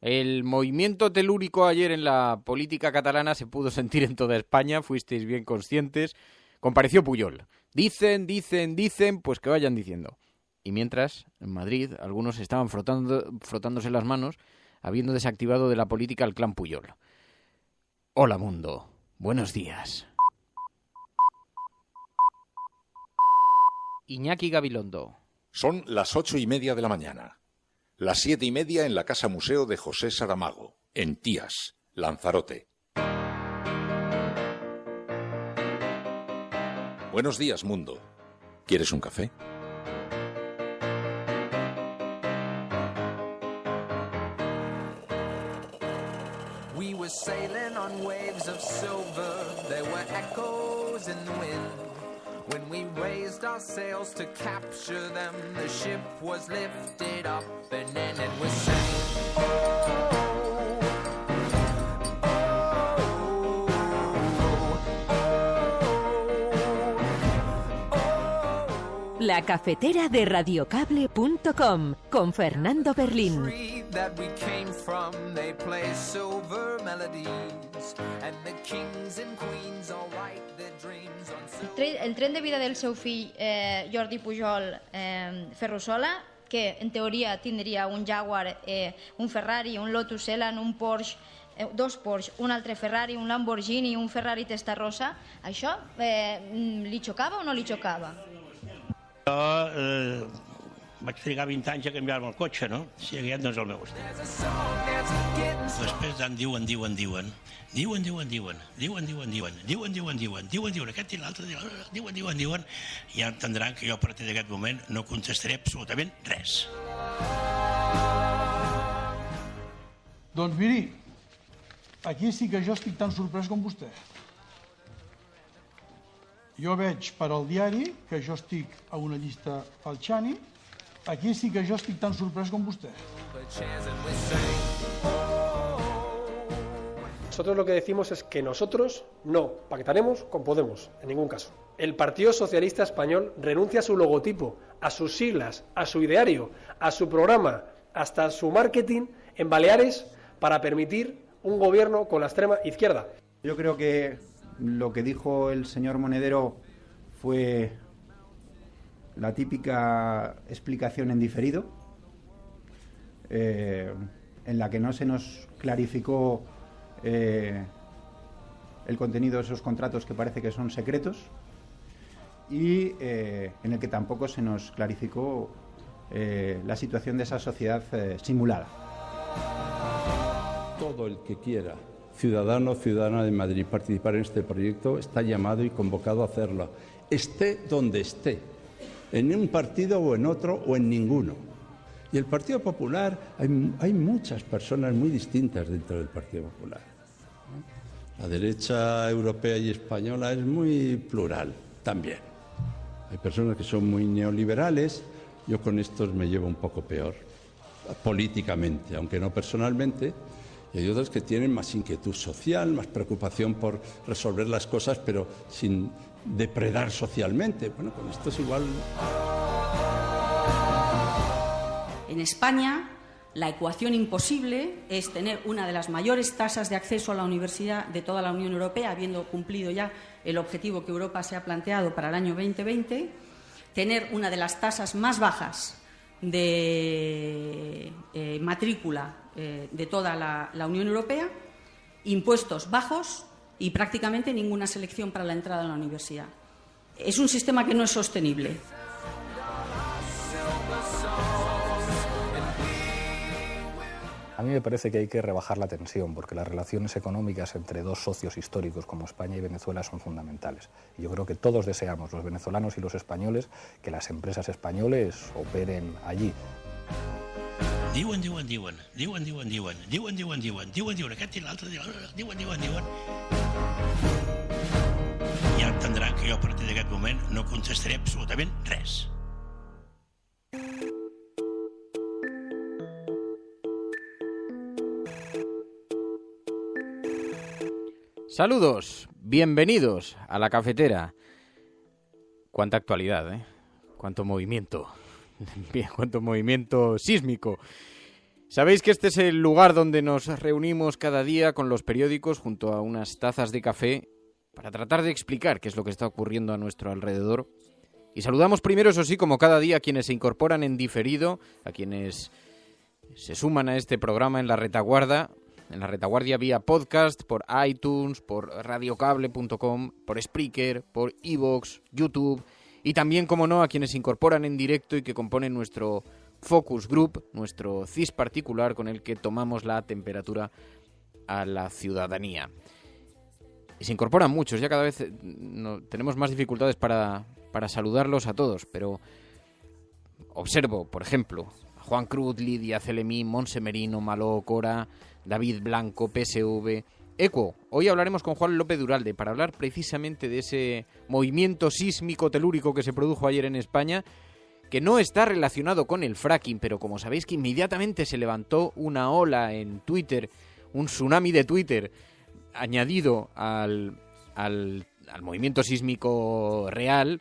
El movimiento telúrico ayer en la política catalana se pudo sentir en toda España, fuisteis bien conscientes. Compareció Pujol. Dicen, pues que vayan diciendo. Y mientras, en Madrid, algunos estaban frotándose las manos, habiendo desactivado de la política al clan Pujol. Hola mundo, buenos días. Iñaki Gabilondo. Son las 8:30 de la mañana. Las 7:30 en la Casa Museo de José Saramago, en Tías, Lanzarote. Buenos días, mundo. ¿Quieres un café? We were sailing on waves of silver. There were echoes in the wind. When we raised our sails to capture them, the ship was lifted up and then it was sank. La cafetera de radiocable.com con Fernando Berlín. El tren de vida del seu fill Jordi Pujol Ferrusola, que en teoria tindria un Jaguar, un Ferrari, un Lotus Elan, un Porsche, dos Porsche, un altre Ferrari, un Lamborghini, un Ferrari Testarossa, això li xocava o no li xocava? Jo vaig trigar 20 anys a canviar-me el cotxe, no? Si aquest no és el meu estil. Després en diuen, aquest i l'altre, diuen, i ja entendran que jo a partir d'aquest moment no contestaré absolutament res. Doncs miri, aquí sí que jo estic tan sorprès com vostè. Jo veig per al diari que jo estic a una llista Falciani. Aquí sí que jo estic tan sorprès com vostè. Nosotros lo que decimos es que nosotros no pactaremos con Podemos, en ningún caso. El Partido Socialista Español renuncia a su logotipo, a sus siglas, a su ideario, a su programa, hasta a su marketing en Baleares para permitir un gobierno con la extrema izquierda. Yo creo que lo que dijo el señor Monedero fue la típica explicación en diferido, en la que no se nos clarificó el contenido de esos contratos que parece que son secretos y en el que tampoco se nos clarificó la situación de esa sociedad simulada. Todo el que quiera, ciudadano o ciudadana de Madrid, participar en este proyecto está llamado y convocado a hacerlo, esté donde esté, en un partido o en otro o en ninguno. Y el Partido Popular, hay muchas personas muy distintas dentro del Partido Popular. La derecha europea y española es muy plural también. Hay personas que son muy neoliberales, yo con estos me llevo un poco peor, políticamente, aunque no personalmente. Y hay otros que tienen más inquietud social, más preocupación por resolver las cosas, pero sin depredar socialmente. Bueno, con esto es igual. En España, la ecuación imposible es tener una de las mayores tasas de acceso a la universidad de toda la Unión Europea, habiendo cumplido ya el objetivo que Europa se ha planteado para el año 2020, tener una de las tasas más bajas de matrícula de toda la Unión Europea, impuestos bajos y prácticamente ninguna selección para la entrada a la universidad. Es un sistema que no es sostenible. A mí me parece que hay que rebajar la tensión, porque las relaciones económicas entre dos socios históricos como España y Venezuela son fundamentales. Y yo creo que todos deseamos, los venezolanos y los españoles, que las empresas españoles operen allí. Diuen, aquest i l'altre, diuen. Ja entendran que jo a partir d'aquest moment no contestaré absolutament res. Saludos, bienvenidos a la cafetera. Cuánta actualidad, ¿eh? Cuánto movimiento. Bien, cuánto movimiento sísmico. Sabéis que este es el lugar donde nos reunimos cada día con los periódicos junto a unas tazas de café para tratar de explicar qué es lo que está ocurriendo a nuestro alrededor. Y saludamos primero, eso sí, como cada día, a quienes se incorporan en diferido, a quienes se suman a este programa en la retaguardia vía podcast, por iTunes, por radiocable.com, por Spreaker, por iVoox, YouTube, y también, como no, a quienes se incorporan en directo y que componen nuestro Focus Group, nuestro CIS particular con el que tomamos la temperatura a la ciudadanía. Y se incorporan muchos, ya cada vez tenemos más dificultades para saludarlos a todos, pero observo, por ejemplo, a Juan Cruz, Lidia, Celemín, Monse Merino, Maló, Cora, David Blanco, PSV, ECO. Hoy hablaremos con Juan López Duralde para hablar precisamente de ese movimiento sísmico telúrico que se produjo ayer en España, que no está relacionado con el fracking, pero como sabéis que inmediatamente se levantó una ola en Twitter, un tsunami de Twitter añadido al movimiento sísmico real,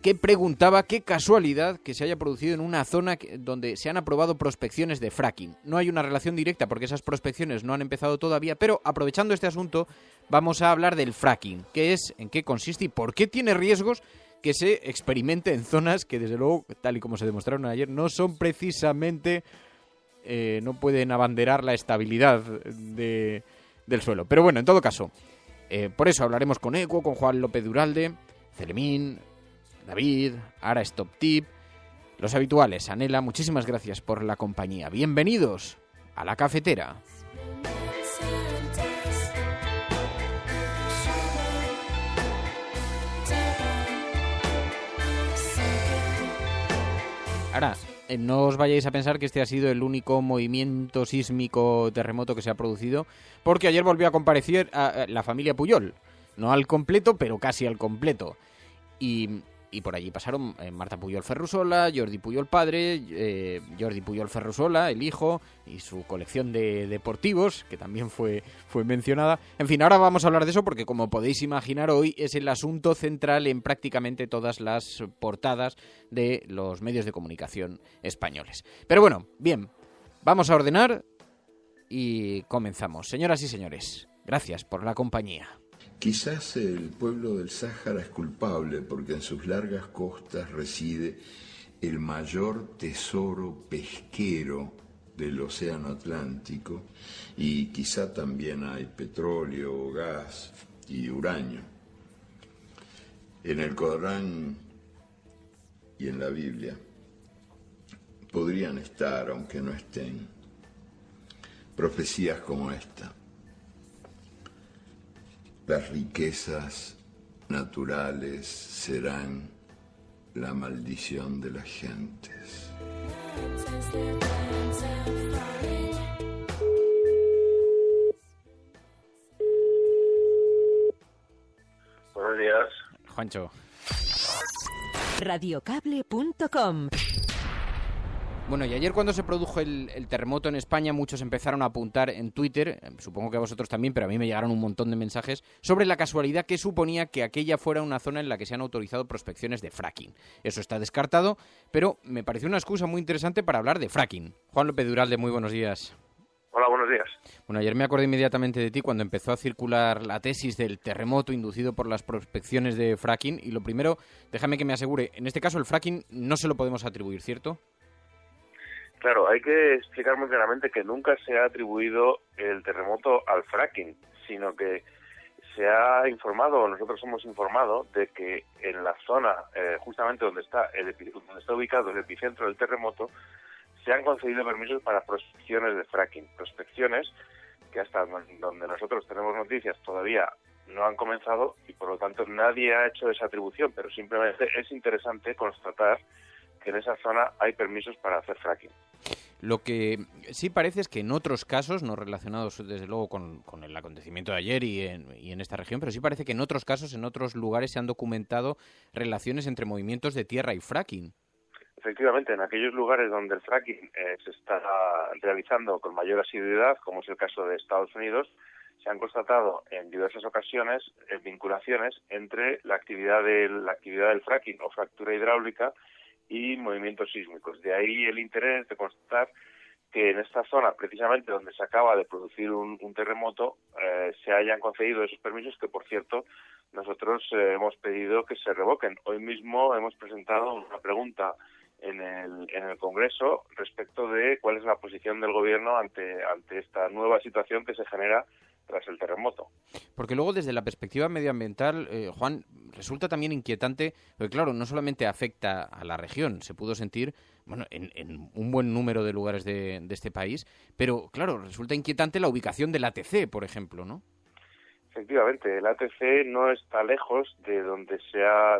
que preguntaba qué casualidad que se haya producido en una zona donde se han aprobado prospecciones de fracking. No hay una relación directa porque esas prospecciones no han empezado todavía, pero aprovechando este asunto vamos a hablar del fracking, qué es, en qué consiste y por qué tiene riesgos que se experimente en zonas que, desde luego, tal y como se demostraron ayer, no son precisamente, no pueden abanderar la estabilidad del suelo. Pero bueno, en todo caso, por eso hablaremos con ECO, con Juan López Duralde, Celemín, David, Ara Stop Tip, los habituales. Anela, muchísimas gracias por la compañía. Bienvenidos a La Cafetera. Ahora, no os vayáis a pensar que este ha sido el único movimiento sísmico terremoto que se ha producido, porque ayer volvió a comparecer a la familia Puyol. No al completo, pero casi al completo. Y por allí pasaron Marta Puyol Ferrusola, Jordi Puyol padre, Jordi Puyol Ferrusola, el hijo, y su colección de deportivos, que también fue mencionada. En fin, ahora vamos a hablar de eso porque, como podéis imaginar, hoy es el asunto central en prácticamente todas las portadas de los medios de comunicación españoles. Pero bueno, bien, vamos a ordenar y comenzamos. Señoras y señores, gracias por la compañía. Quizás el pueblo del Sáhara es culpable porque en sus largas costas reside el mayor tesoro pesquero del océano Atlántico y quizá también hay petróleo, gas y uranio. En el Corán y en la Biblia podrían estar, aunque no estén, profecías como esta. Las riquezas naturales serán la maldición de las gentes. Buenos días. Juancho. Radiocable.com. Bueno, y ayer cuando se produjo el terremoto en España, muchos empezaron a apuntar en Twitter, supongo que a vosotros también, pero a mí me llegaron un montón de mensajes, sobre la casualidad que suponía que aquella fuera una zona en la que se han autorizado prospecciones de fracking. Eso está descartado, pero me pareció una excusa muy interesante para hablar de fracking. Juan López Duralde, muy buenos días. Hola, buenos días. Bueno, ayer me acordé inmediatamente de ti cuando empezó a circular la tesis del terremoto inducido por las prospecciones de fracking, y lo primero, déjame que me asegure, en este caso el fracking no se lo podemos atribuir, ¿cierto? Claro, hay que explicar muy claramente que nunca se ha atribuido el terremoto al fracking, sino que se ha informado, nosotros hemos informado, de que en la zona, justamente donde está ubicado el epicentro del terremoto, se han concedido permisos para prospecciones de fracking. Prospecciones que hasta donde nosotros tenemos noticias todavía no han comenzado y por lo tanto nadie ha hecho esa atribución, pero simplemente es interesante constatar que en esa zona hay permisos para hacer fracking. Lo que sí parece es que en otros casos, no relacionados desde luego con el acontecimiento de ayer y en esta región, pero sí parece que en otros casos, en otros lugares se han documentado relaciones entre movimientos de tierra y fracking. Efectivamente, en aquellos lugares donde el fracking se está realizando con mayor asiduidad, como es el caso de Estados Unidos, se han constatado en diversas ocasiones vinculaciones entre la actividad del fracking o fractura hidráulica y movimientos sísmicos. De ahí el interés de constatar que en esta zona, precisamente donde se acaba de producir un terremoto, se hayan concedido esos permisos que, por cierto, nosotros hemos pedido que se revoquen. Hoy mismo hemos presentado una pregunta en el Congreso respecto de cuál es la posición del Gobierno ante esta nueva situación que se genera tras el terremoto. Porque luego, desde la perspectiva medioambiental, Juan, resulta también inquietante, porque claro, no solamente afecta a la región, se pudo sentir en un buen número de lugares de este país, pero claro, resulta inquietante la ubicación del ATC, por ejemplo, ¿no? Efectivamente, el ATC no está lejos de donde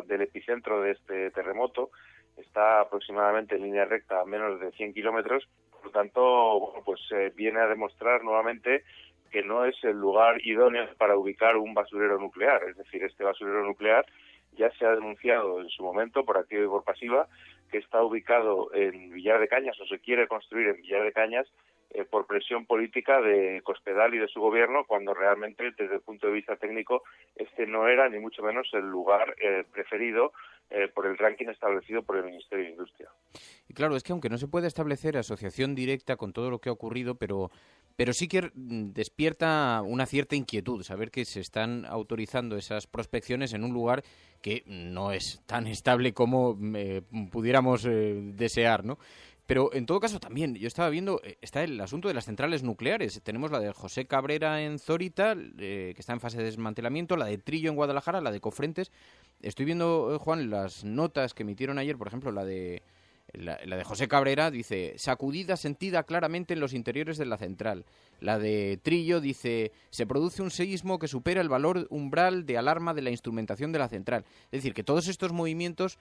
del epicentro de este terremoto, está aproximadamente en línea recta a menos de 100 kilómetros, por lo tanto, viene a demostrar nuevamente que no es el lugar idóneo para ubicar un basurero nuclear. Es decir, este basurero nuclear ya se ha denunciado en su momento por activa y por pasiva que está ubicado en Villar de Cañas, o se quiere construir en Villar de Cañas, por presión política de Cospedal y de su gobierno, cuando realmente, desde el punto de vista técnico, este no era ni mucho menos el lugar preferido por el ranking establecido por el Ministerio de Industria. Y claro, es que aunque no se puede establecer asociación directa con todo lo que ha ocurrido, pero sí que despierta una cierta inquietud saber que se están autorizando esas prospecciones en un lugar que no es tan estable como pudiéramos desear, ¿no? Pero en todo caso también, yo estaba viendo, está el asunto de las centrales nucleares. Tenemos la de José Cabrera en Zorita, que está en fase de desmantelamiento, la de Trillo en Guadalajara, la de Cofrentes. Estoy viendo, Juan, las notas que emitieron ayer, por ejemplo, la de José Cabrera, dice, sacudida sentida claramente en los interiores de la central. La de Trillo dice, se produce un seísmo que supera el valor umbral de alarma de la instrumentación de la central. Es decir, que todos estos movimientos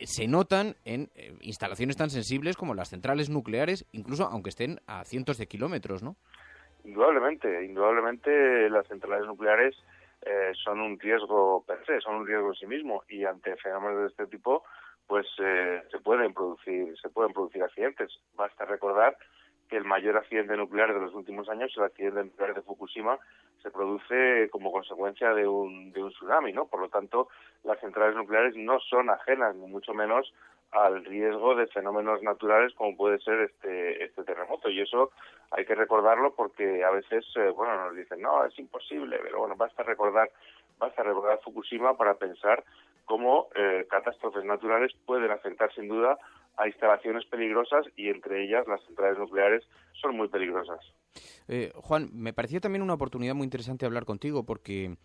se notan en instalaciones tan sensibles como las centrales nucleares, incluso aunque estén a cientos de kilómetros, ¿no? Indudablemente las centrales nucleares son un riesgo per se, son un riesgo en sí mismo, y ante fenómenos de este tipo se pueden producir accidentes. Basta recordar que el mayor accidente nuclear de los últimos años, el accidente nuclear de Fukushima, se produce como consecuencia de un tsunami, ¿no? Por lo tanto, las centrales nucleares no son ajenas, ni mucho menos, al riesgo de fenómenos naturales como puede ser este terremoto. Y eso hay que recordarlo porque a veces, nos dicen, no, es imposible, pero bueno, basta recordar Fukushima para pensar cómo catástrofes naturales pueden afectar sin duda a instalaciones peligrosas, y entre ellas las centrales nucleares son muy peligrosas. Juan, me parecía también una oportunidad muy interesante hablar contigo porque,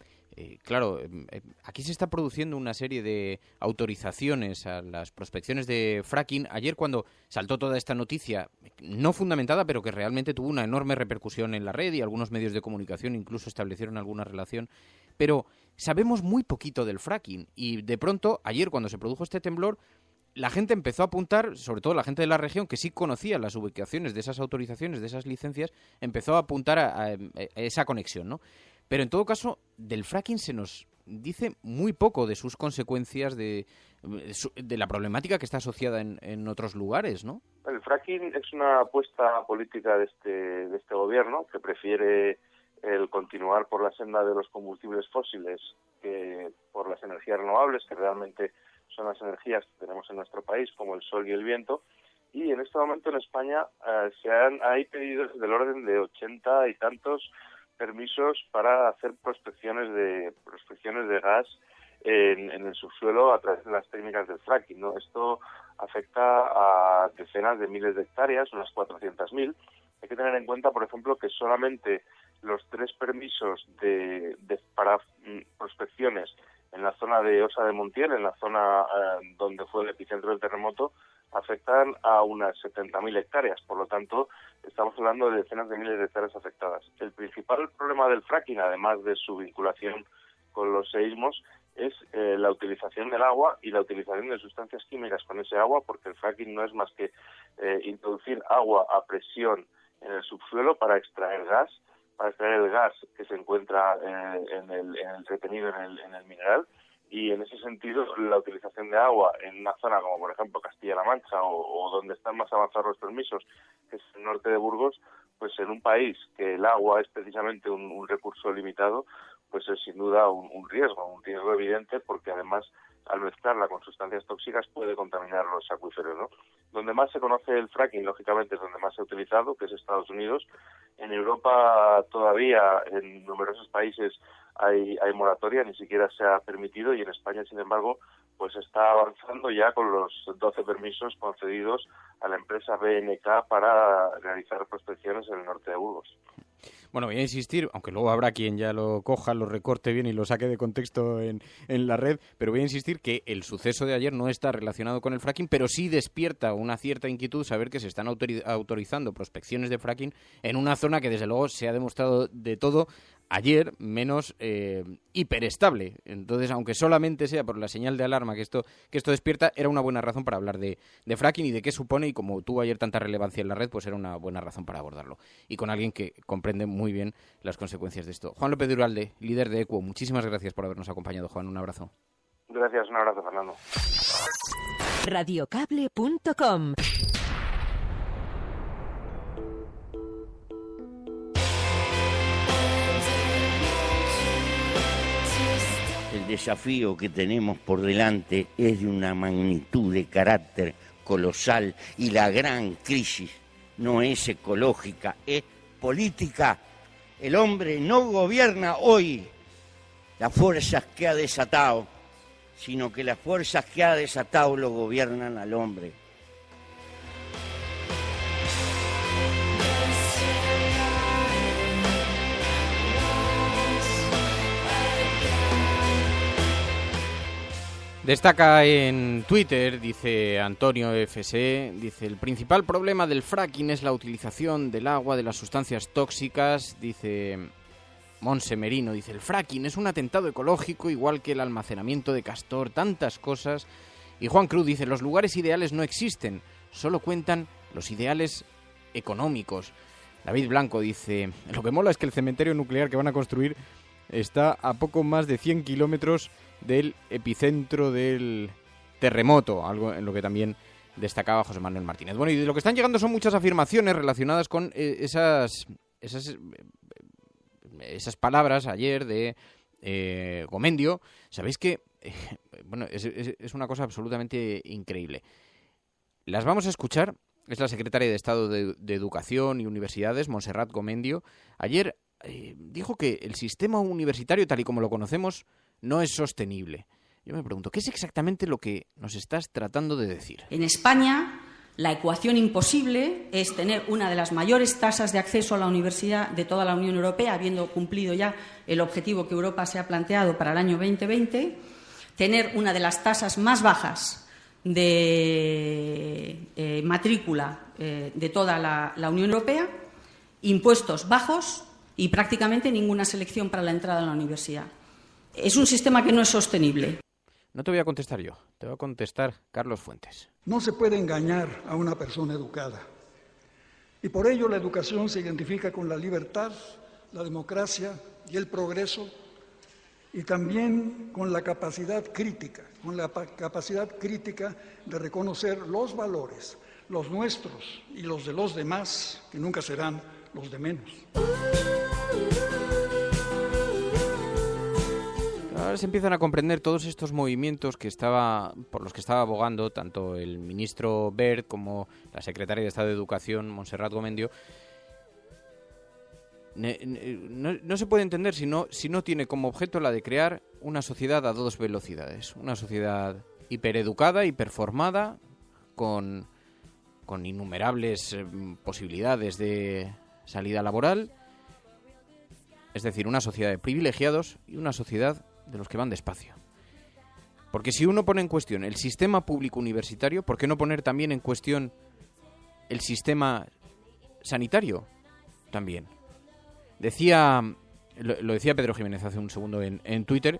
aquí se está produciendo una serie de autorizaciones a las prospecciones de fracking. Ayer, cuando saltó toda esta noticia, no fundamentada, pero que realmente tuvo una enorme repercusión en la red y algunos medios de comunicación incluso establecieron alguna relación, pero sabemos muy poquito del fracking y de pronto, ayer cuando se produjo este temblor, la gente empezó a apuntar, sobre todo la gente de la región, que sí conocía las ubicaciones de esas autorizaciones, de esas licencias, empezó a apuntar a esa conexión, ¿no? Pero en todo caso, del fracking se nos dice muy poco de sus consecuencias, de la problemática que está asociada en otros lugares, ¿no? El fracking es una apuesta política de este gobierno, que prefiere el continuar por la senda de los combustibles fósiles que por las energías renovables, que realmente son las energías que tenemos en nuestro país, como el sol y el viento. Y en este momento en España hay pedidos del orden de 80 y tantos permisos para hacer prospecciones de gas en el subsuelo a través de las técnicas del fracking, ¿no? Esto afecta a decenas de miles de hectáreas, unas 400.000. Hay que tener en cuenta, por ejemplo, que solamente los 3 permisos para prospecciones en la zona de Osa de Montiel, en la zona donde fue el epicentro del terremoto, afectan a unas 70.000 hectáreas. Por lo tanto, estamos hablando de decenas de miles de hectáreas afectadas. El principal problema del fracking, además de su vinculación con los seísmos, es la utilización del agua y la utilización de sustancias químicas con ese agua, porque el fracking no es más que introducir agua a presión en el subsuelo para extraer el gas que se encuentra retenido en el mineral. Y en ese sentido, la utilización de agua en una zona como, por ejemplo, Castilla-La Mancha o donde están más avanzados los permisos, que es el norte de Burgos, pues en un país que el agua es precisamente un recurso limitado, pues es sin duda un riesgo evidente, porque además al mezclarla con sustancias tóxicas puede contaminar los acuíferos, ¿no? Donde más se conoce el fracking, lógicamente, es donde más se ha utilizado, que es Estados Unidos. En Europa todavía, en numerosos países, hay moratoria, ni siquiera se ha permitido, y en España, sin embargo, pues está avanzando ya con los 12 permisos concedidos a la empresa BNK para realizar prospecciones en el norte de Burgos. Bueno, voy a insistir, aunque luego habrá quien ya lo coja, lo recorte bien y lo saque de contexto en la red, pero voy a insistir que el suceso de ayer no está relacionado con el fracking, pero sí despierta una cierta inquietud saber que se están autorizando prospecciones de fracking en una zona que desde luego se ha demostrado de todo ayer menos hiperestable. Entonces, aunque solamente sea por la señal de alarma que esto despierta, era una buena razón para hablar de fracking y de qué supone, y como tuvo ayer tanta relevancia en la red, pues era una buena razón para abordarlo. Y con alguien que comprende muy bien las consecuencias de esto. Juan López de Uralde, líder de ECUO, muchísimas gracias por habernos acompañado, Juan. Un abrazo. Gracias, un abrazo, Fernando. Radiocable.com. El desafío que tenemos por delante es de una magnitud de carácter colosal, y la gran crisis no es ecológica, es política. El hombre no gobierna hoy las fuerzas que ha desatado, sino que las fuerzas que ha desatado lo gobiernan al hombre. Destaca en Twitter, dice Antonio FC, dice: el principal problema del fracking es la utilización del agua, de las sustancias tóxicas. Dice Monse Merino, dice: el fracking es un atentado ecológico, igual que el almacenamiento de castor, tantas cosas. Y Juan Cruz dice: los lugares ideales no existen, solo cuentan los ideales económicos. David Blanco dice: lo que mola es que el cementerio nuclear que van a construir está a poco más de 100 kilómetros del epicentro del terremoto, algo en lo que también destacaba José Manuel Martínez. Bueno, y de lo que están llegando son muchas afirmaciones relacionadas con esas palabras ayer de Gomendio. Sabéis que bueno, es una cosa absolutamente increíble. Las vamos a escuchar. Es la secretaria de Estado de Educación y Universidades, Montserrat Gomendio. Ayer dijo que el sistema universitario, tal y como lo conocemos, no es sostenible. Yo me pregunto, ¿qué es exactamente lo que nos estás tratando de decir? En España, la ecuación imposible es tener una de las mayores tasas de acceso a la universidad de toda la Unión Europea, habiendo cumplido ya el objetivo que Europa se ha planteado para el año 2020, tener una de las tasas más bajas de matrícula de toda la Unión Europea, impuestos bajos y prácticamente ninguna selección para la entrada a la universidad. Es un sistema que no es sostenible. No te voy a contestar yo, te va a contestar Carlos Fuentes. No se puede engañar a una persona educada. Y por ello la educación se identifica con la libertad, la democracia y el progreso, y también con la capacidad crítica, de reconocer los valores, los nuestros y los de los demás, que nunca serán los de menos. Ahora se empiezan a comprender todos estos movimientos por los que estaba abogando tanto el ministro Wert como la secretaria de Estado de Educación, Montserrat Gomendio. No se puede entender si no tiene como objeto la de crear una sociedad a dos velocidades. Una sociedad hipereducada, hiperformada, con innumerables posibilidades de salida laboral. Es decir, una sociedad de privilegiados y una sociedad de los que van despacio. Porque si uno pone en cuestión el sistema público universitario, ¿por qué no poner también en cuestión el sistema sanitario? También. Lo decía Pedro Jiménez hace un segundo en Twitter,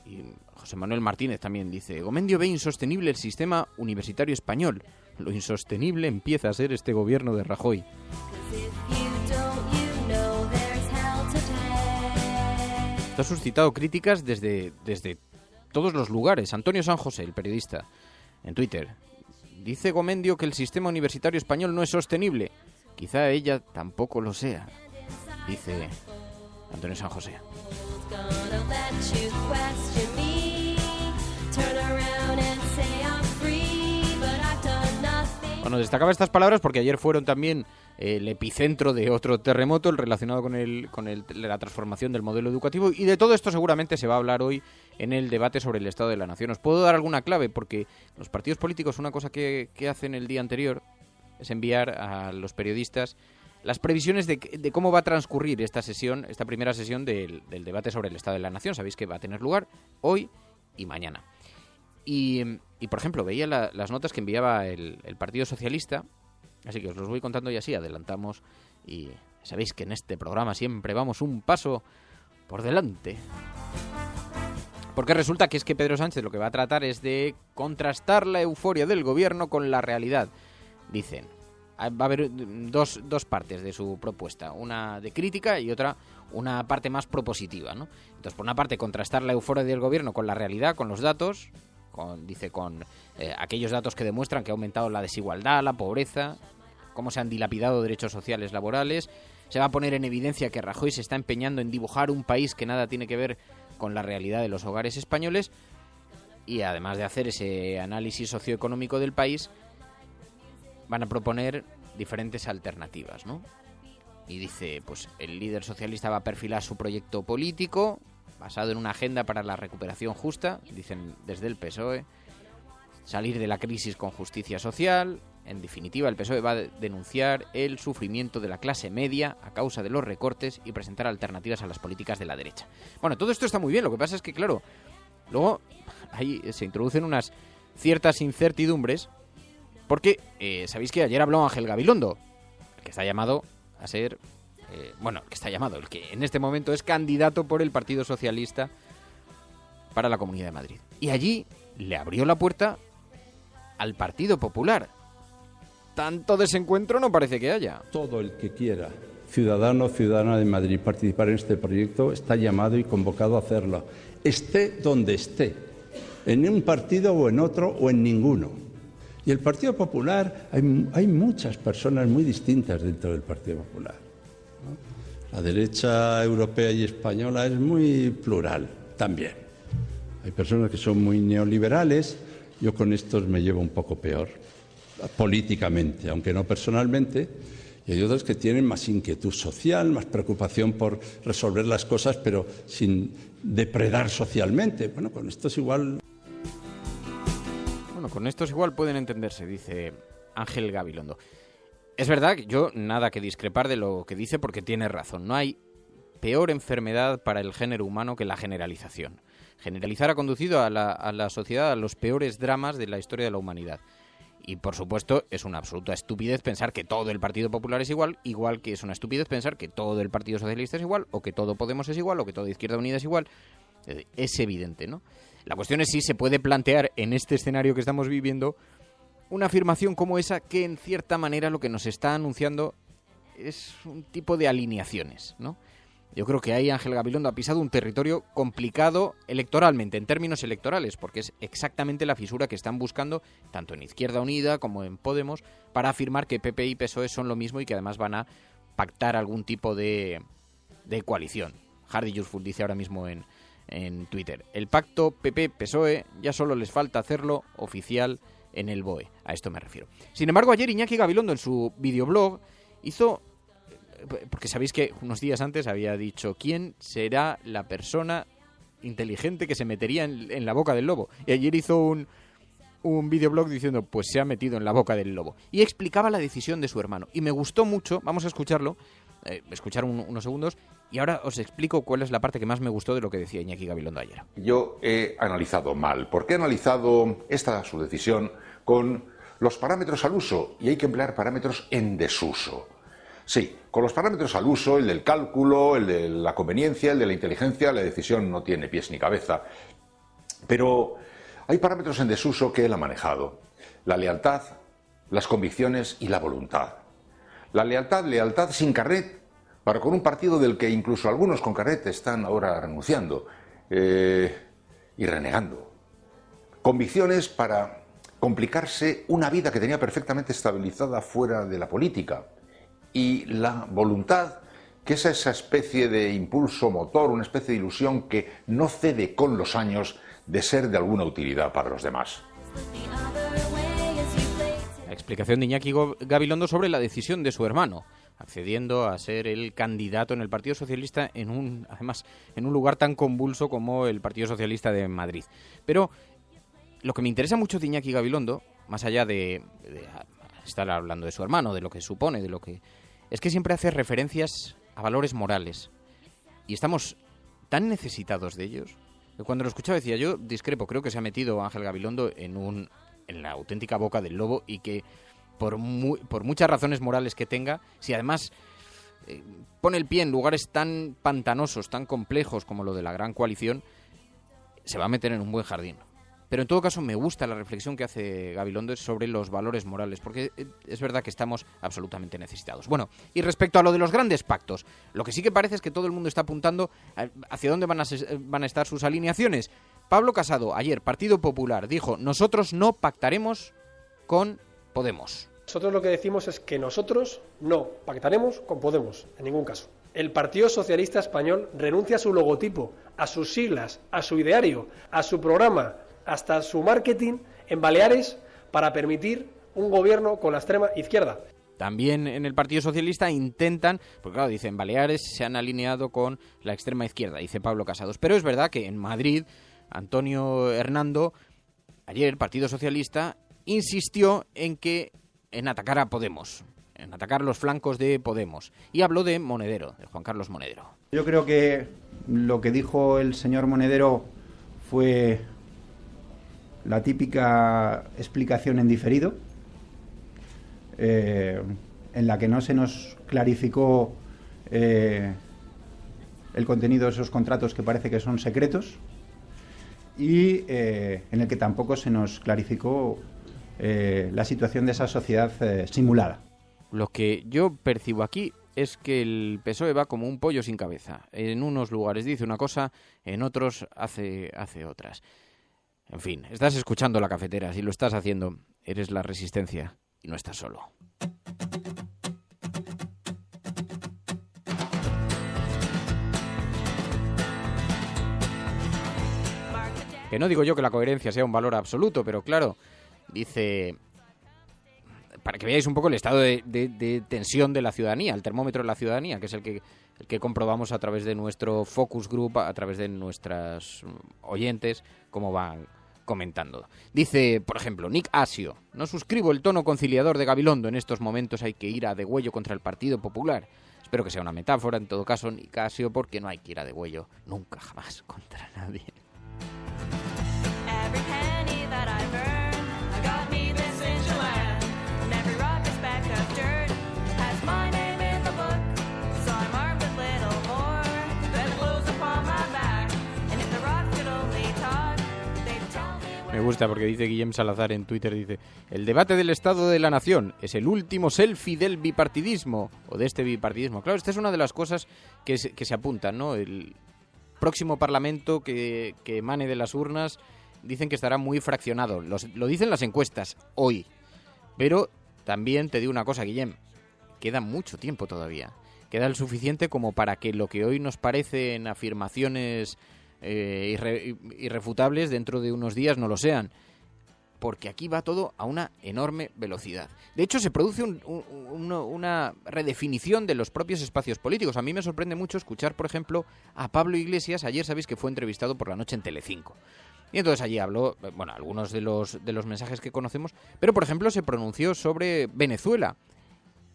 y José Manuel Martínez también dice: Gomendio ve insostenible el sistema universitario español. Lo insostenible empieza a ser este gobierno de Rajoy. Esto ha suscitado críticas desde todos los lugares. Antonio San José, el periodista, en Twitter, dice Gomendio que el sistema universitario español no es sostenible. Quizá ella tampoco lo sea, dice Antonio San José. Bueno, destacaba estas palabras porque ayer fueron también el epicentro de otro terremoto, el relacionado con la transformación del modelo educativo, y de todo esto seguramente se va a hablar hoy en el debate sobre el Estado de la Nación. Os puedo dar alguna clave, porque los partidos políticos, una cosa que hacen el día anterior es enviar a los periodistas las previsiones de cómo va a transcurrir esta primera sesión del debate sobre el Estado de la Nación. Sabéis que va a tener lugar hoy y mañana. Y por ejemplo, veía las notas que enviaba el Partido Socialista, así que os los voy contando y así adelantamos. Y sabéis que en este programa siempre vamos un paso por delante. Porque resulta que es que Pedro Sánchez lo que va a tratar es de contrastar la euforia del gobierno con la realidad. Dicen, va a haber dos partes de su propuesta, una de crítica y otra una parte más propositiva, ¿no? Entonces, por una parte, contrastar la euforia del gobierno con la realidad, con los datos, con aquellos datos que demuestran que ha aumentado la desigualdad, la pobreza, cómo se han dilapidado derechos sociales laborales. Se va a poner en evidencia que Rajoy se está empeñando en dibujar un país que nada tiene que ver con la realidad de los hogares españoles, y además de hacer ese análisis socioeconómico del país, van a proponer diferentes alternativas, ¿no? Y dice, pues el líder socialista va a perfilar su proyecto político basado en una agenda para la recuperación justa, dicen desde el PSOE, salir de la crisis con justicia social. En definitiva, el PSOE va a denunciar el sufrimiento de la clase media a causa de los recortes y presentar alternativas a las políticas de la derecha. Bueno, todo esto está muy bien, lo que pasa es que, claro, luego ahí se introducen unas ciertas incertidumbres, porque sabéis que ayer habló Ángel Gabilondo, el que está llamado a ser... el que en este momento es candidato por el Partido Socialista para la Comunidad de Madrid. Y allí le abrió la puerta al Partido Popular. Tanto desencuentro no parece que haya. Todo el que quiera, ciudadano o ciudadana de Madrid, participar en este proyecto está llamado y convocado a hacerlo. Esté donde esté, en un partido o en otro o en ninguno. Y el Partido Popular, hay muchas personas muy distintas dentro del Partido Popular, ¿no? La derecha europea y española es muy plural también. Hay personas que son muy neoliberales, yo con estos me llevo un poco peor, políticamente, aunque no personalmente, y hay otros que tienen más inquietud social, más preocupación por resolver las cosas, pero sin depredar socialmente. Bueno, con estos igual... Bueno, con estos igual pueden entenderse, dice Ángel Gabilondo. Es verdad que yo nada que discrepar de lo que dice, porque tiene razón. No hay peor enfermedad para el género humano que la generalización. Generalizar ha conducido a la sociedad a los peores dramas de la historia de la humanidad. Y, por supuesto, es una absoluta estupidez pensar que todo el Partido Popular es igual que es una estupidez pensar que todo el Partido Socialista es igual, o que todo Podemos es igual, o que toda Izquierda Unida es igual. Es evidente, ¿no? La cuestión es si se puede plantear en este escenario que estamos viviendo una afirmación como esa, que en cierta manera lo que nos está anunciando es un tipo de alineaciones, ¿no? Yo creo que ahí Ángel Gabilondo ha pisado un territorio complicado electoralmente, en términos electorales, porque es exactamente la fisura que están buscando, tanto en Izquierda Unida como en Podemos, para afirmar que PP y PSOE son lo mismo y que además van a pactar algún tipo de coalición. Hardy Useful dice ahora mismo en Twitter: el pacto PP-PSOE ya solo les falta hacerlo oficial en el BOE. A esto me refiero. Sin embargo, ayer Iñaki Gabilondo en su videoblog hizo... Porque sabéis que unos días antes había dicho quién será la persona inteligente que se metería en la boca del lobo. Y ayer hizo un videoblog diciendo, pues se ha metido en la boca del lobo. Y explicaba la decisión de su hermano. Y me gustó mucho, vamos a escucharlo, escuchar unos segundos, y ahora os explico cuál es la parte que más me gustó de lo que decía Iñaki Gabilondo ayer. Yo he analizado mal, porque he analizado su decisión con los parámetros al uso, y hay que emplear parámetros en desuso. Sí, con los parámetros al uso, el del cálculo, el de la conveniencia, el de la inteligencia, la decisión no tiene pies ni cabeza. Pero hay parámetros en desuso que él ha manejado: la lealtad, las convicciones y la voluntad. La lealtad sin carnet, para con un partido del que incluso algunos con carnet están ahora renunciando y renegando. Convicciones para complicarse una vida que tenía perfectamente estabilizada fuera de la política. Y la voluntad que es esa especie de impulso motor, una especie de ilusión que no cede con los años de ser de alguna utilidad para los demás. La explicación de Iñaki Gabilondo sobre la decisión de su hermano, accediendo a ser el candidato en el Partido Socialista además en un lugar tan convulso como el Partido Socialista de Madrid. Pero lo que me interesa mucho de Iñaki Gabilondo, más allá de estar hablando de su hermano, de lo que supone, es que siempre hace referencias a valores morales. Y estamos tan necesitados de ellos. Cuando lo escuchaba decía, yo discrepo, creo que se ha metido Ángel Gabilondo en la auténtica boca del lobo y que por muchas razones morales que tenga, si además pone el pie en lugares tan pantanosos, tan complejos como lo de la Gran Coalición, se va a meter en un buen jardín. Pero en todo caso me gusta la reflexión que hace Gabilondo sobre los valores morales, porque es verdad que estamos absolutamente necesitados. Bueno, y respecto a lo de los grandes pactos, lo que sí que parece es que todo el mundo está apuntando hacia dónde van a estar sus alineaciones. Pablo Casado, ayer, Partido Popular, dijo, nosotros no pactaremos con Podemos. Nosotros lo que decimos es que nosotros no pactaremos con Podemos, en ningún caso. El Partido Socialista Español renuncia a su logotipo, a sus siglas, a su ideario, a su programa, hasta su marketing en Baleares para permitir un gobierno con la extrema izquierda. También en el Partido Socialista intentan, porque claro, dicen Baleares se han alineado con la extrema izquierda, dice Pablo Casados. Pero es verdad que en Madrid, Antonio Hernando, ayer, Partido Socialista, insistió en atacar a Podemos, en atacar los flancos de Podemos. Y habló de Monedero, de Juan Carlos Monedero. Yo creo que lo que dijo el señor Monedero fue la típica explicación en diferido, en la que no se nos clarificó el contenido de esos contratos que parece que son secretos y en el que tampoco se nos clarificó la situación de esa sociedad simulada. Lo que yo percibo aquí es que el PSOE va como un pollo sin cabeza. En unos lugares dice una cosa, en otros hace otras. En fin, estás escuchando La Cafetera. Si lo estás haciendo, eres la Resistencia y no estás solo. Que no digo yo que la coherencia sea un valor absoluto, pero claro, dice, para que veáis un poco el estado de tensión de la ciudadanía, el termómetro de la ciudadanía, que es el que comprobamos a través de nuestro focus group, a través de nuestras oyentes, cómo van comentando. Dice, por ejemplo, Nick Asio, no suscribo el tono conciliador de Gabilondo, en estos momentos hay que ir a degüello contra el Partido Popular. Espero que sea una metáfora, en todo caso, Nick Asio, porque no hay que ir a degüello nunca, jamás, contra nadie. Me gusta porque dice Guillem Salazar en Twitter, dice, el debate del Estado de la Nación es el último selfie del bipartidismo, o de este bipartidismo. Claro, esta es una de las cosas que se apuntan, ¿no? El próximo Parlamento que emane de las urnas dicen que estará muy fraccionado. Lo dicen las encuestas hoy. Pero también te digo una cosa, Guillem, queda mucho tiempo todavía. Queda el suficiente como para que lo que hoy nos parecen afirmaciones irrefutables dentro de unos días no lo sean, porque aquí va todo a una enorme velocidad. De hecho, se produce una redefinición de los propios espacios políticos. A mí me sorprende mucho escuchar, por ejemplo, a Pablo Iglesias. Ayer sabéis que fue entrevistado por la noche en Telecinco. Y entonces allí habló, bueno, algunos de los mensajes que conocemos, pero por ejemplo se pronunció sobre Venezuela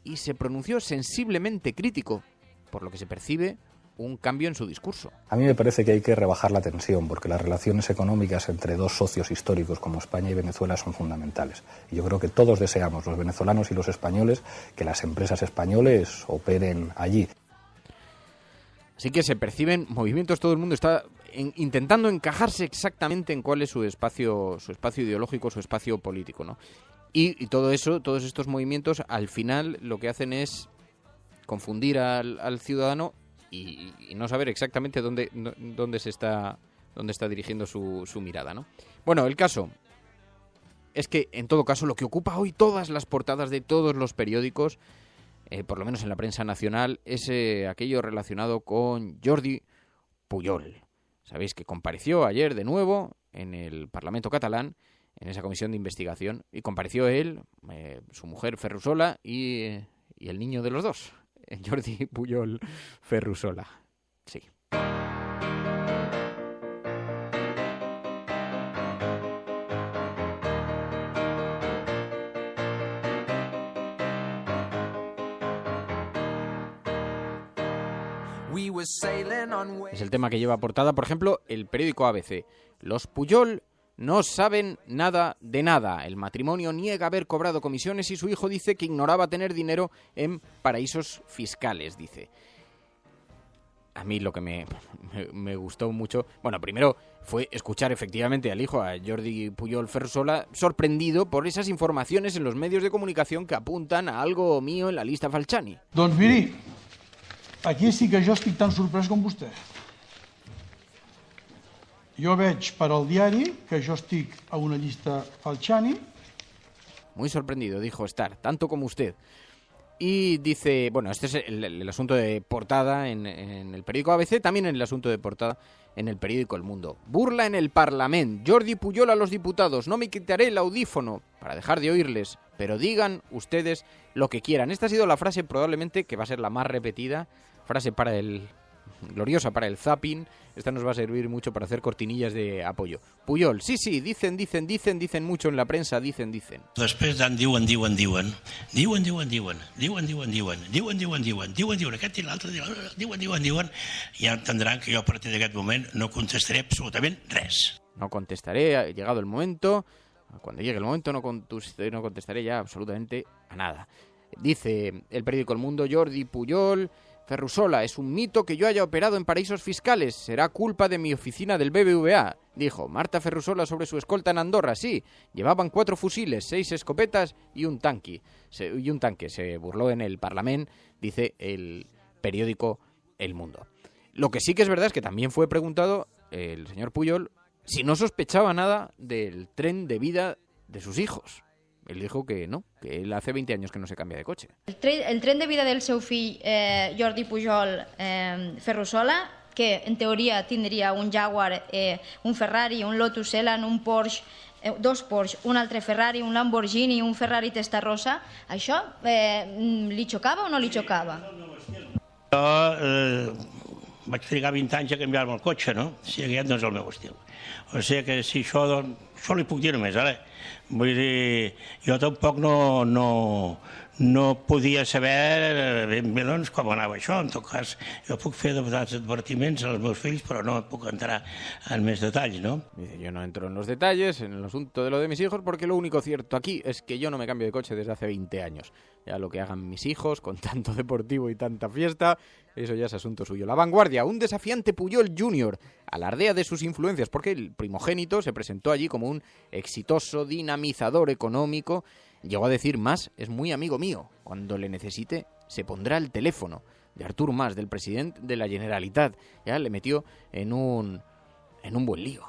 y se pronunció sensiblemente crítico, por lo que se percibe un cambio en su discurso. A mí me parece que hay que rebajar la tensión, porque las relaciones económicas entre dos socios históricos como España y Venezuela son fundamentales. Y yo creo que todos deseamos, los venezolanos y los españoles, que las empresas españoles operen allí. Así que se perciben movimientos, todo el mundo está intentando encajarse exactamente en cuál es su espacio ideológico, su espacio político, ¿no? Y todo eso, todos estos movimientos, al final lo que hacen es confundir al ciudadano y no saber exactamente dónde está dirigiendo su mirada, ¿no? Bueno, el caso es que, en todo caso, lo que ocupa hoy todas las portadas de todos los periódicos por lo menos en la prensa nacional, es aquello relacionado con Jordi Pujol. Sabéis que compareció ayer de nuevo en el Parlamento catalán, en esa comisión de investigación, y compareció él, su mujer Ferrusola y el niño de los dos, Jordi Pujol Ferrusola. Sí. Es el tema que lleva portada, por ejemplo, el periódico ABC. Los Pujol no saben nada de nada. El matrimonio niega haber cobrado comisiones y su hijo dice que ignoraba tener dinero en paraísos fiscales, dice. A mí lo que me gustó mucho, bueno, primero fue escuchar efectivamente al hijo, a Jordi Pujol Ferrusola, sorprendido por esas informaciones en los medios de comunicación que apuntan a algo mío en la lista Falciani. Doncs miri, aquí sí que jo estic tan sorprès com vostè. Jo veig per al diari que jo estic a una llista Falciani. Muy sorprendido, dijo estar, tanto como usted. Y dice, bueno, este es el asunto de portada en el periódico ABC, también en el asunto de portada en el periódico El Mundo. Burla en el Parlamento. Jordi Pujol a los diputados. No me quitaré el audífono para dejar de oírles, pero digan ustedes lo que quieran. Esta ha sido la frase probablemente que va a ser la más repetida, frase gloriosa para el zapping. Esta nos va a servir mucho para hacer cortinillas de apoyo. Pujol, sí, dicen mucho en la prensa, dicen. Després d'en diuen, aquest i l'altre, diuen, ja entendran que jo a partir d'aquest moment no contestaré absolutament res. No contestaré, llegado el momento, cuando llegue el momento no contestaré ya absolutamente a nada. Dice el periódico El Mundo, Jordi Pujol Ferrusola, es un mito que yo haya operado en paraísos fiscales. Será culpa de mi oficina del BBVA, dijo Marta Ferrusola sobre su escolta en Andorra. Sí, llevaban 4 fusiles, 6 escopetas y un tanque. Se burló en el Parlamento, dice el periódico El Mundo. Lo que sí que es verdad es que también fue preguntado el señor Pujol si no sospechaba nada del tren de vida de sus hijos. Él dijo que no, que él hace 20 años que no se cambia de coche. El tren de vida del seu fill Jordi Pujol Ferrusola, que en teoria tindria un Jaguar, un Ferrari, un Lotus Elan, un Porsche, 2 Porsche, un altre Ferrari, un Lamborghini, un Ferrari Testarossa, això li xocava o no li xocava? Jo vaig trigar 20 anys a canviar-me el cotxe, no? O sigui, aquest no és el meu estil. O sigui que si això li puc dir només, ara. Vull dir, jo tampoc no podia saber ben bé doncs, com anava això. En tot cas, jo puc fer advertiments als meus fills, però no puc entrar en més detalls, ¿no? Dice, yo no entro en los detalles, en el asunto de lo de mis hijos, porque lo único cierto aquí es que yo no me cambio de coche desde hace 20 años. Ya lo que hagan mis hijos, con tanto deportivo y tanta fiesta, eso ya es asunto suyo. La Vanguardia, un desafiante Pujol Jr. alardea de sus influencias, porque el primogénito se presentó allí como un exitoso dinamizador económico. Llegó a decir más, es muy amigo mío. Cuando le necesite, se pondrá el teléfono. De Artur Mas, del presidente de la Generalitat. Ya le metió en un buen lío.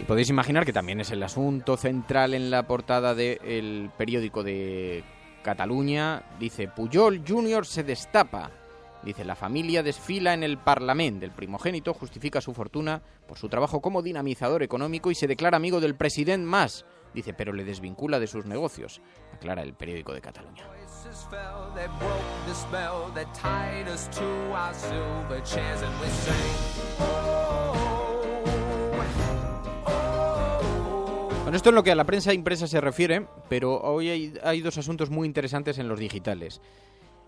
Podéis imaginar que también es el asunto central en la portada del periódico de Cataluña. Dice, Pujol Jr. se destapa. Dice, la familia desfila en el Parlamento. El primogénito justifica su fortuna por su trabajo como dinamizador económico y se declara amigo del presidente Mas. Dice, pero le desvincula de sus negocios. Aclara el periódico de Cataluña. Bueno, esto es lo que a la prensa impresa se refiere, pero hoy hay 2 asuntos muy interesantes en los digitales.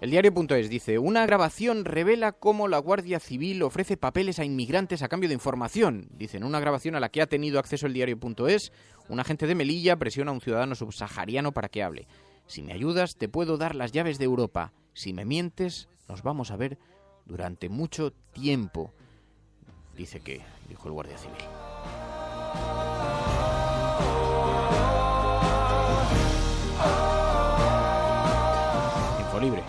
El diario.es dice, una grabación revela cómo la Guardia Civil ofrece papeles a inmigrantes a cambio de información. Dicen, una grabación a la que ha tenido acceso el diario.es, un agente de Melilla presiona a un ciudadano subsahariano para que hable. Si me ayudas, te puedo dar las llaves de Europa. Si me mientes, nos vamos a ver durante mucho tiempo. Dijo el Guardia Civil. Libre.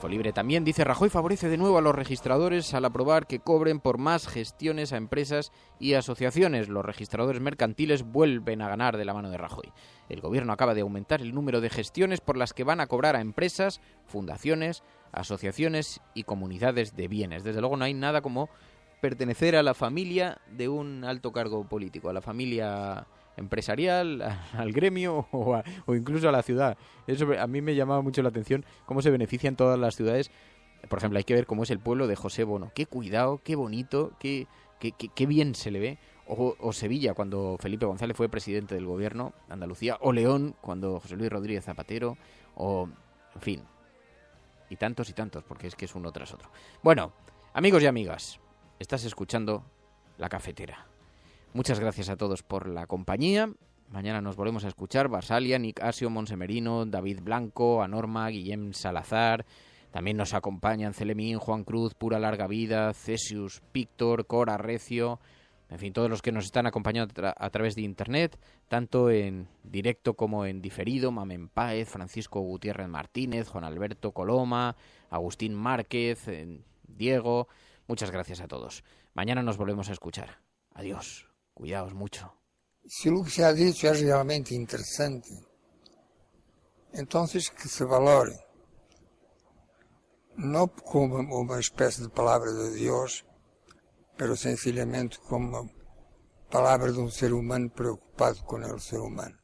Infolibre también dice: Rajoy favorece de nuevo a los registradores al aprobar que cobren por más gestiones a empresas y asociaciones. Los registradores mercantiles vuelven a ganar de la mano de Rajoy. El gobierno acaba de aumentar el número de gestiones por las que van a cobrar a empresas, fundaciones, asociaciones y comunidades de bienes. Desde luego no hay nada como pertenecer a la familia de un alto cargo político, a la familia empresarial, al gremio o incluso a la ciudad. Eso a mí me llamaba mucho la atención, cómo se benefician todas las ciudades. Por ejemplo, hay que ver cómo es el pueblo de José Bono. Qué cuidado, qué bonito, qué bien se le ve. O Sevilla, cuando Felipe González fue presidente del gobierno, Andalucía. O León, cuando José Luis Rodríguez Zapatero. O, en fin, y tantos, porque es que es uno tras otro. Bueno, amigos y amigas, estás escuchando La Cafetera. Muchas gracias a todos por la compañía. Mañana nos volvemos a escuchar. Basalia, Nick Asio, Monsemerino, David Blanco, Anorma, Guillem Salazar. También nos acompañan Celemín, Juan Cruz, Pura Larga Vida, Cesius, Víctor, Cora Recio. En fin, todos los que nos están acompañando a través de Internet, tanto en directo como en diferido. Mamen Páez, Francisco Gutiérrez Martínez, Juan Alberto Coloma, Agustín Márquez, Diego. Muchas gracias a todos. Mañana nos volvemos a escuchar. Adiós. Cuidaos mucho. Si lo que se ha dicho es realmente interesante, entonces que se valore, no como una especie de palabra de Dios, pero sencillamente como palabra de un ser humano preocupado con el ser humano.